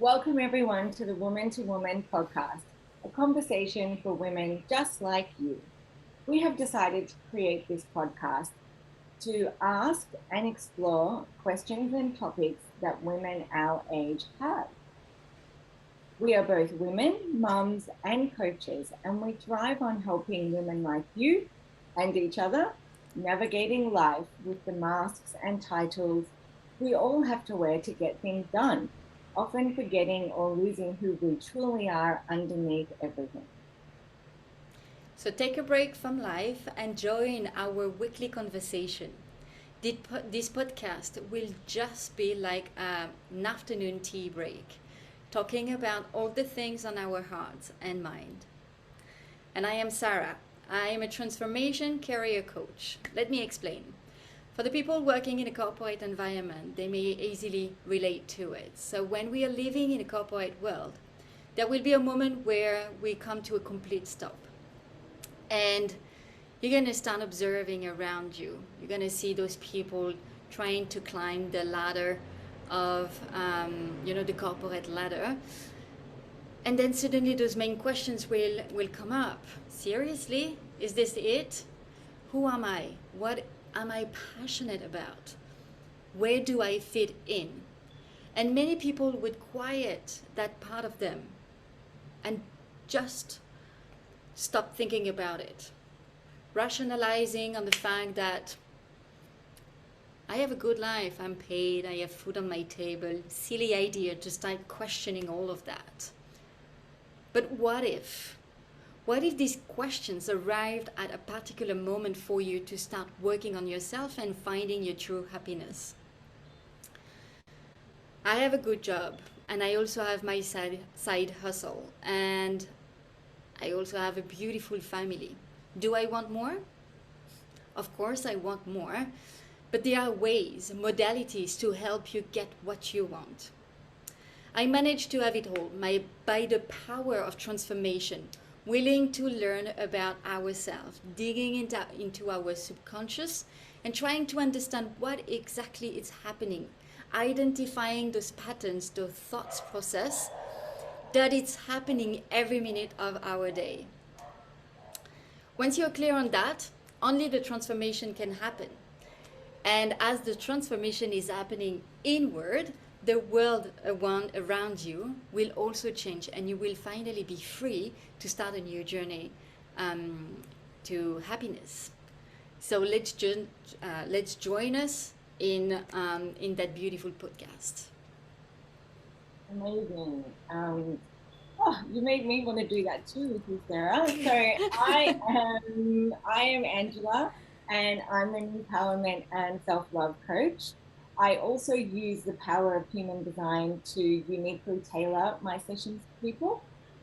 Welcome, everyone, to the Woman to Woman podcast, a conversation for women just like you. We have decided to create this podcast to ask and explore questions and topics that women our age have. We are both women, mums, and coaches, and we thrive on helping women like you and each other navigating life with the masks and titles we all have to wear to get things done, often forgetting or losing who we truly are underneath everything. So take a break from life and join our weekly conversation. This podcast will just be like an afternoon tea break, talking about all the things on our hearts and mind. And I am Sarah. I am a transformation career coach. Let me explain. For the people working in a corporate environment, they may easily relate to it. So when we are living in a corporate world, there will be a moment where we come to a complete stop. And you're going to start observing around you. You're going to see those people trying to climb the ladder of, the corporate ladder. And then suddenly those main questions will come up. Seriously? Is this it? Who am I? What am I passionate about? Where do I fit in? And many people would quiet that part of them and just stop thinking about it, rationalizing on the fact that I have a good life, I'm paid, I have food on my table. Silly idea to start questioning all of that. But what if? What if these questions arrived at a particular moment for you to start working on yourself and finding your true happiness? I have a good job and I also have my side hustle and I also have a beautiful family. Do I want more? Of course, I want more, but there are ways, modalities to help you get what you want. I managed to have it all by the power of transformation, willing to learn about ourselves, digging into our subconscious and trying to understand what exactly is happening, identifying those patterns, those thoughts process that it's happening every minute of our day. Once you're clear on that, only the transformation can happen. And as the transformation is happening inward, the world around you will also change, and you will finally be free to start a new journey to happiness. So let's join us in that beautiful podcast. Amazing. You made me want to do that too with you, Sarah. So I am Angela, and I'm an empowerment and self-love coach. I also use the power of human design to uniquely tailor my sessions to people,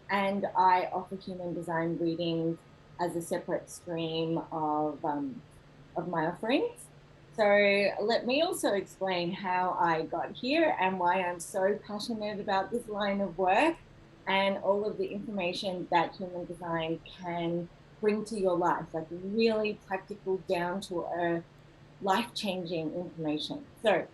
and I offer human design readings as a separate stream of my offerings. So let me also explain how I got here and why I'm so passionate about this line of work and all of the information that human design can bring to your life, like really practical, down to earth, life changing information. So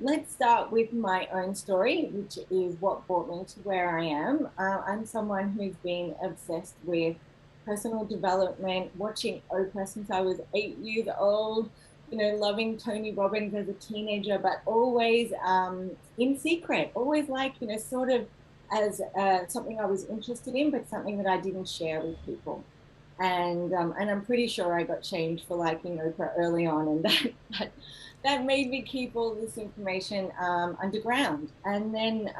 let's start with my own story, which is what brought me to where I am. I'm someone who's been obsessed with personal development, watching Oprah since I was 8 years old, loving Tony Robbins as a teenager, but always in secret, always like, sort of as something I was interested in, but something that I didn't share with people. And I'm pretty sure I got shamed for liking Oprah early on, and that made me keep all this information underground. And then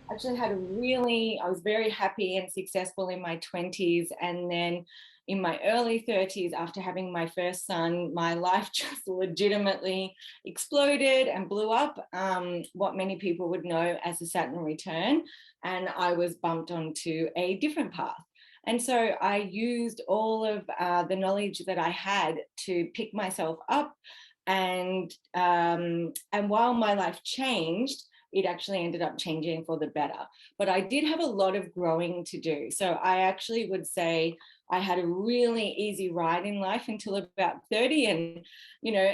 actually I was very happy and successful in my 20s, and then in my early 30s, after having my first son, my life just legitimately exploded and blew up, what many people would know as a Saturn return. And I was bumped onto a different path. And so I used all of the knowledge that I had to pick myself up. And while my life changed, it actually ended up changing for the better. But I did have a lot of growing to do. So I actually would say I had a really easy ride in life until about 30. And,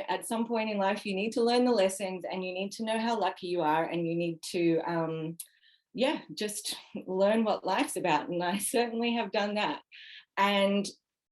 at some point in life, you need to learn the lessons and you need to know how lucky you are, and you need to yeah, just learn what life's about. And I certainly have done that. And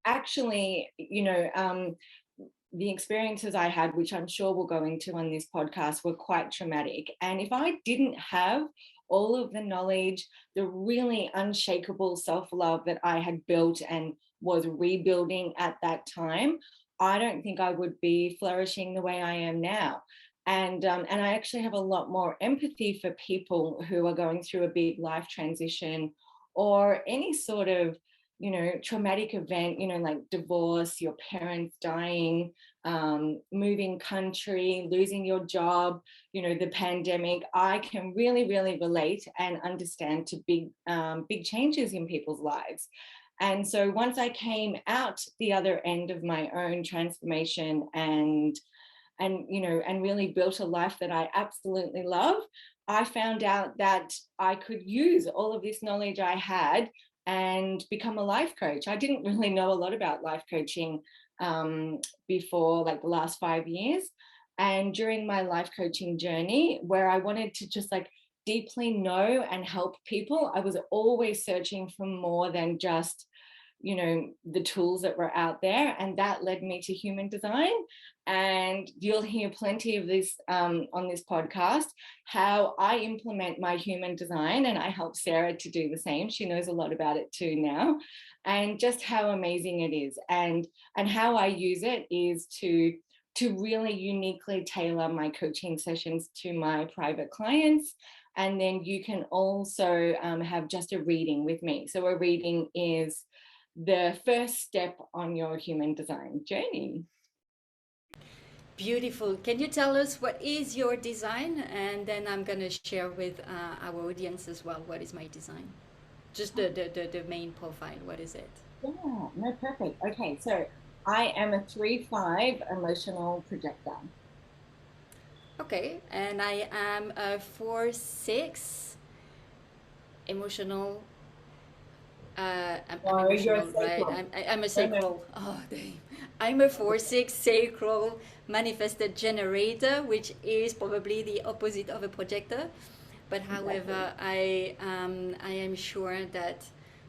actually, the experiences I had, which I'm sure we'll go into on this podcast, were quite traumatic. And if I didn't have all of the knowledge, the really unshakable self love that I had built and was rebuilding at that time, I don't think I would be flourishing the way I am now. And I actually have a lot more empathy for people who are going through a big life transition or any sort of traumatic event, like divorce, your parents dying, moving country, losing your job, the pandemic. I can really, really relate and understand to big changes in people's lives. And so once I came out the other end of my own transformation and really built a life that I absolutely love, I found out that I could use all of this knowledge I had and become a life coach. I didn't really know a lot about life coaching before, like the last 5 years. And during my life coaching journey, where I wanted to just like deeply know and help people, I was always searching for more than just the tools that were out there, and that led me to human design. And you'll hear plenty of this on this podcast, how I implement my human design, and I help Sarah to do the same. She knows a lot about it too now, and just how amazing it is. And how I use it is to really uniquely tailor my coaching sessions to my private clients. And then you can also have just a reading with me. So a reading is the first step on your human design journey. Beautiful. Can you tell us what is your design? And then I'm going to share with our audience as well what is my design. Just the main profile. What is it? Yeah, no, perfect. Okay, so I am a 3-5 emotional projector. Okay. And I am a 4-6 emotional. I'm No, you're a emotional, right? sacral. I'm a No, no. sacral. Oh, damn. I'm a 4-6 sacral manifested generator, which is probably the opposite of a projector. But Exactly. however, I am sure that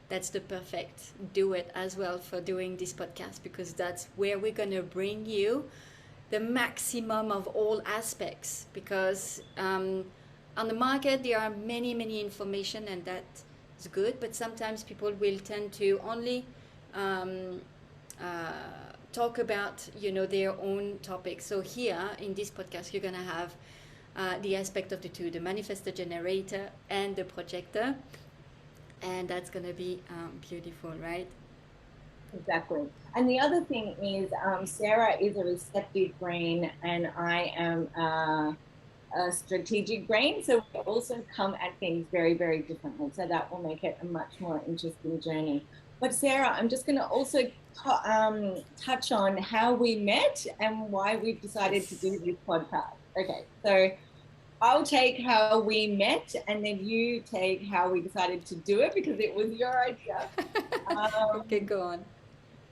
that's the perfect do it as well for doing this podcast, because that's where we're gonna bring you the maximum of all aspects. Because on the market there are many information, and that is good, but sometimes people will tend to only um, uh, talk about their own topic. So here in this podcast you're gonna have the aspect of the two, the manifestor generator and the projector, and that's gonna be beautiful, right? Exactly. And the other thing is, Sarah is a receptive brain, and I am a strategic brain. So we also come at things very, very differently. So that will make it a much more interesting journey. But Sarah, I'm just going to also touch on how we met and why we've decided to Yes. do this podcast. Okay, so I'll take how we met, and then you take how we decided to do it because it was your idea. Okay, Um, go on.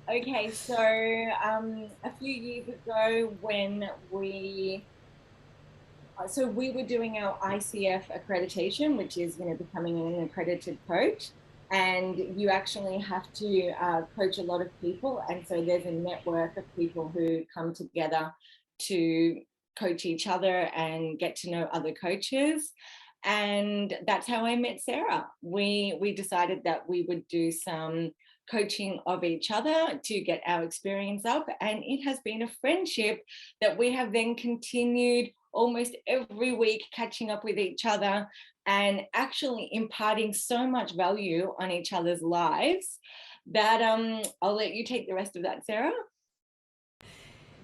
okay, so a few years ago, when we were doing our ICF accreditation, which is becoming an accredited coach, and you actually have to coach a lot of people, and so there's a network of people who come together to coach each other and get to know other coaches. And that's how I met Sarah. We decided that we would do some coaching of each other to get our experience up, and it has been a friendship that we have then continued almost every week, catching up with each other and actually imparting so much value on each other's lives that I'll let you take the rest of that, Sarah.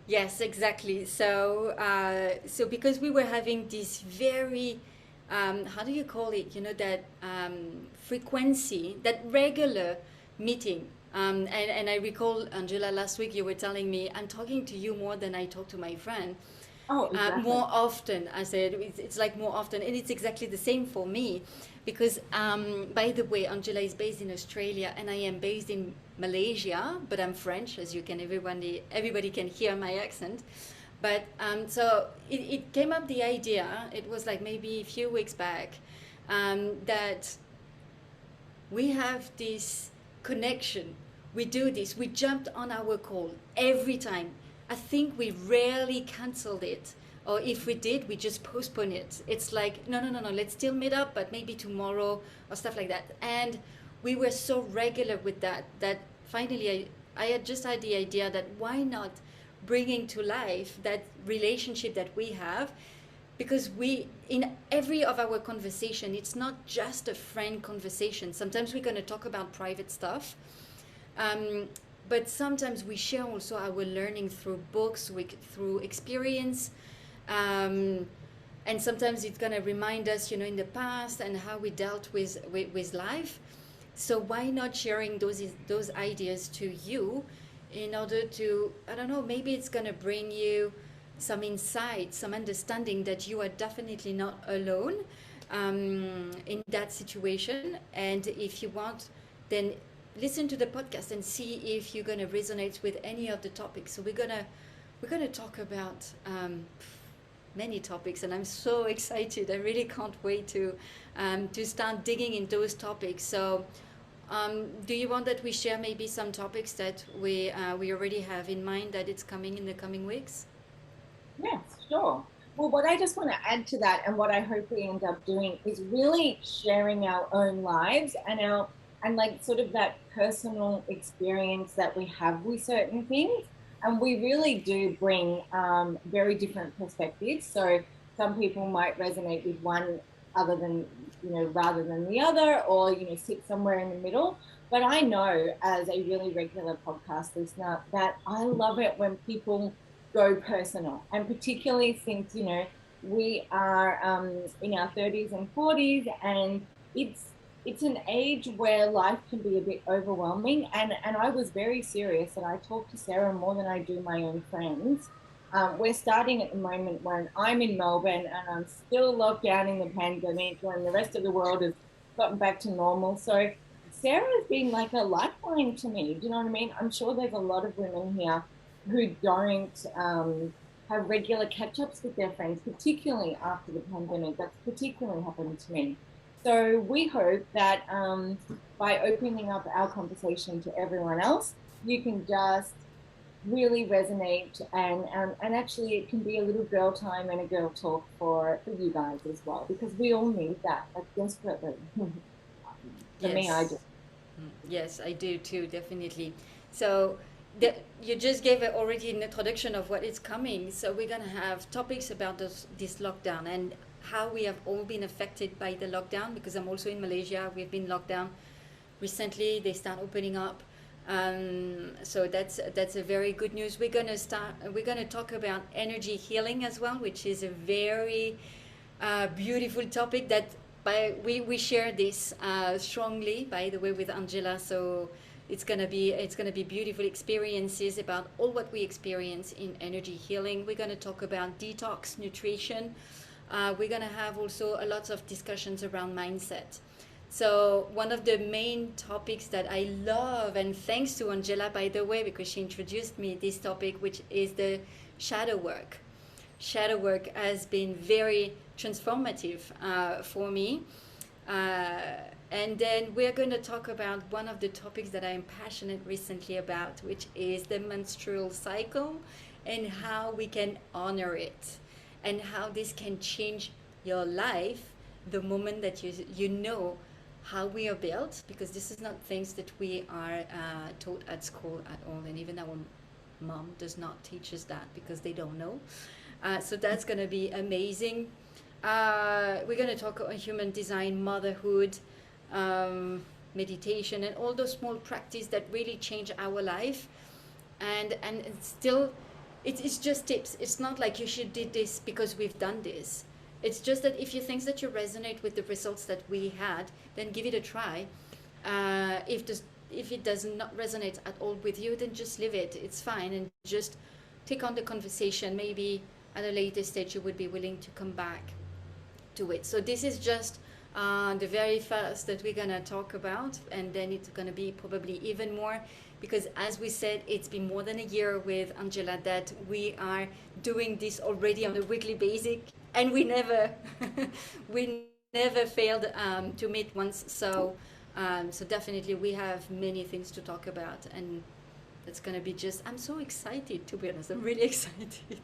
Yes, exactly. So because we were having this very, how do you call it? That frequency, that regular meeting. And I recall, Angela, last week you were telling me, I'm talking to you more than I talk to my friend. Oh, exactly. More often, I said, it's like more often. And it's exactly the same for me. Because, by the way, Angela is based in Australia and I am based in Malaysia, but I'm French, as you can, everybody can hear my accent. But so it came up the idea, it was like maybe a few weeks back, that we have this connection. We do this. We jumped on our call every time. I think we rarely canceled it. Or if we did, we just postpone it. It's like, no, no, no, no, let's still meet up, but maybe tomorrow or stuff like that. And we were so regular with that that finally I had just had the idea that why not bringing to life that relationship that we have, because we in every of our conversation it's not just a friend conversation. Sometimes we're going to talk about private stuff, um, but sometimes we share also our learning through books, through experience, um, and sometimes it's going to remind us, in the past and how we dealt with life. So why not sharing those ideas to you, in order to, I don't know, maybe it's going to bring you some insight, some understanding that you are definitely not alone in that situation. And if you want, then listen to the podcast and see if you're going to resonate with any of the topics. So we're gonna talk about many topics, and I'm so excited. I really can't wait to start digging in those topics. So do you want that we share maybe some topics that we already have in mind that it's coming in the coming weeks? Yes, sure. Well, what I just want to add to that, and what I hope we end up doing, is really sharing our own lives and like sort of that personal experience that we have with certain things. And we really do bring very different perspectives. So some people might resonate with one other than, rather than the other, or, sit somewhere in the middle. But I know, as a really regular podcast listener, that I love it when people go personal, and particularly since, we are in our 30s and 40s, and it's an age where life can be a bit overwhelming. And I was very serious, and I talk to Sarah more than I do my own friends. We're starting at the moment when I'm in Melbourne and I'm still locked down in the pandemic when the rest of the world has gotten back to normal. So Sarah's been like a lifeline to me. Do you know what I mean? I'm sure there's a lot of women here who don't have regular catch ups with their friends, particularly after the pandemic. That's particularly happened to me. So we hope that by opening up our conversation to everyone else, you can just really resonate, and actually it can be a little girl time and a girl talk for you guys as well, because we all need that, like, desperately. For me, I do. Yes. Yes, I do too, definitely. So you just gave already an introduction of what is coming. So we're gonna have topics about this lockdown and how we have all been affected by the lockdown. Because I'm also in Malaysia, we've been locked down recently. They start opening up, so that's a very good news. We're gonna talk about energy healing as well, which is a very beautiful topic that we share this strongly, by the way, with Angela. So it's gonna be beautiful experiences about all what we experience in energy healing. We're gonna talk about detox nutrition. We're gonna have also a lot of discussions around mindset. So one of the main topics that I love, and thanks to Angela, by the way, because she introduced me this topic, which is the shadow work. Shadow work has been very transformative for me. And then we're going to talk about one of the topics that I'm passionate recently about, which is the menstrual cycle, and how we can honor it, and how this can change your life the moment that you know how we are built, because this is not things that we are taught at school at all, and even our mom does not teach us that because they don't know. So that's going to be amazing. We're going to talk on human design, motherhood, meditation, and all those small practices that really change our life. And it's still, it's just tips. It's not like you should do this because we've done this. It's just that if you think that you resonate with the results that we had, then give it a try. If it does not resonate at all with you, then just leave it. It's fine, and just take on the conversation. Maybe at a later stage you would be willing to come back to it. So this is just the very first that we're gonna talk about, and then it's gonna be probably even more, because as we said, it's been more than a year with Angela that we are doing this already on a weekly basis, and we never we never failed to meet once. So definitely we have many things to talk about, and it's gonna be just. I'm so excited, to be honest. I'm really excited.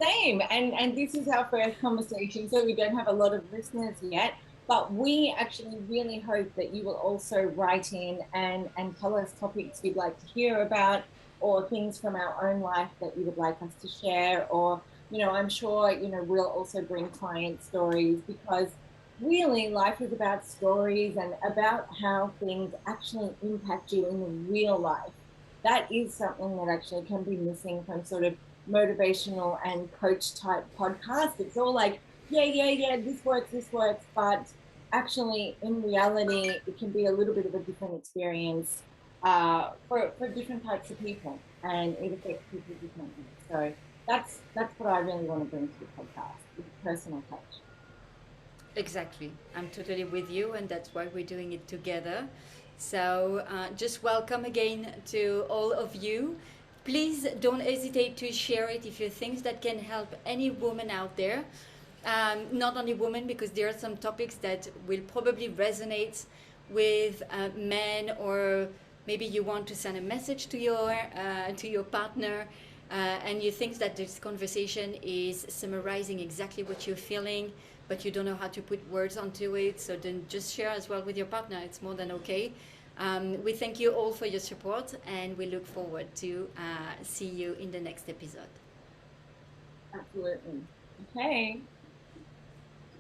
Same. And this is our first conversation, so we don't have a lot of listeners yet. But we actually really hope that you will also write in and tell us topics you'd like to hear about, or things from our own life that you would like us to share. Or, I'm sure, we'll also bring client stories, because really life is about stories and about how things actually impact you in real life. That is something that actually can be missing from sort of motivational and coach type podcast. It's all like, yeah, yeah, yeah, this works. But actually, in reality, it can be a little bit of a different experience for different types of people, and it affects people differently. So that's what I really want to bring to the podcast, is personal touch. Exactly. I'm totally with you, and that's why we're doing it together. So, just welcome again to all of you. Please don't hesitate to share it if you think that can help any woman out there. Not only women, because there are some topics that will probably resonate with men, or maybe you want to send a message to your partner, and you think that this conversation is summarizing exactly what you're feeling, but you don't know how to put words onto it. So then just share as well with your partner. It's more than okay. We thank you all for your support, and we look forward to see you in the next episode. Absolutely. Okay.